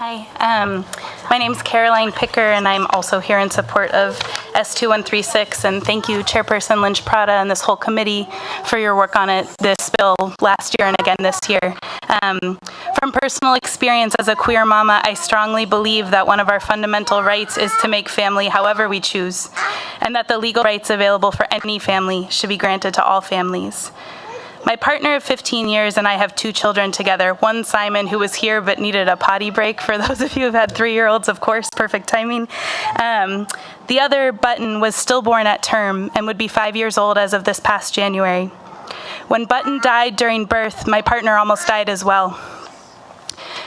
Hi, my name's Caroline Picker, and I'm also here in support of S2136. And thank you, Chairperson Lynch Prata, and this whole committee for your work on this bill last year and again this year. From personal experience as a queer mama, I strongly believe that one of our fundamental rights is to make family however we choose, and that the legal rights available for any family should be granted to all families. My partner of 15 years and I have 2 children together. One, Simon, who was here but needed a potty break. For those of you who've had 3-year-olds, of course, perfect timing. The other, Button, was stillborn at term and would be 5 years old as of this past January. When Button died during birth, my partner almost died as well.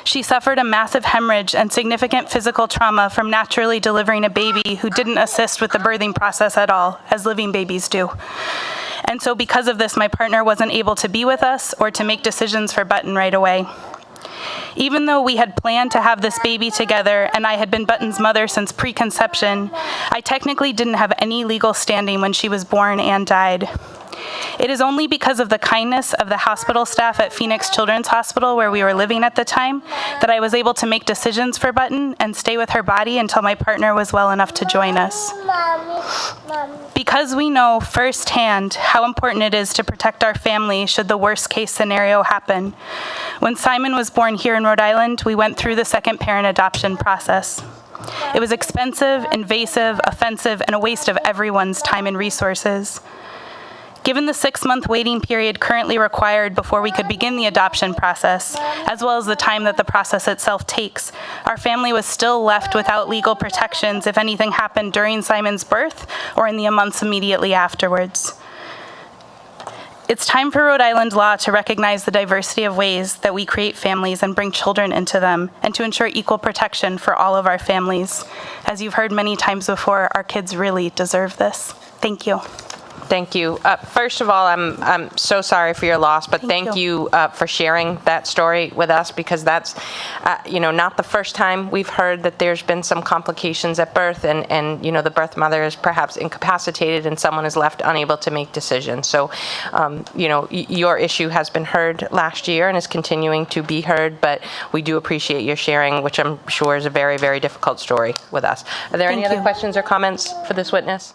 She suffered a massive hemorrhage and significant physical trauma from naturally delivering a baby who didn't assist with the birthing process at all, as living babies do. And so because of this, my partner wasn't able to be with us or to make decisions for Button right away. Even though we had planned to have this baby together and I had been Button's mother since preconception, I technically didn't have any legal standing when she was born and died. It is only because of the kindness of the hospital staff at Phoenix Children's Hospital, where we were living at the time, that I was able to make decisions for Button and stay with her body until my partner was well enough to join us. Because we know firsthand how important it is to protect our family should the worst case scenario happen. When Simon was born here in Rhode Island, we went through the second parent adoption process. It was expensive, invasive, offensive, and a waste of everyone's time and resources. Given the 6-month waiting period currently required before we could begin the adoption process, as well as the time that the process itself takes, our family was still left without legal protections if anything happened during Simon's birth or in the months immediately afterwards. It's time for Rhode Island law to recognize the diversity of ways that we create families and bring children into them, and to ensure equal protection for all of our families. As you've heard many times before, our kids really deserve this. Thank you. Thank you. First of all, I'm so sorry for your loss, but thank you for sharing that story with us, because that's, not the first time we've heard that there's been some complications at birth, and the birth mother is perhaps incapacitated and someone is left unable to make decisions. So, your issue has been heard last year and is continuing to be heard, but we do appreciate your sharing, which I'm sure is a very, very difficult story with us. Are there any other questions or comments for this witness?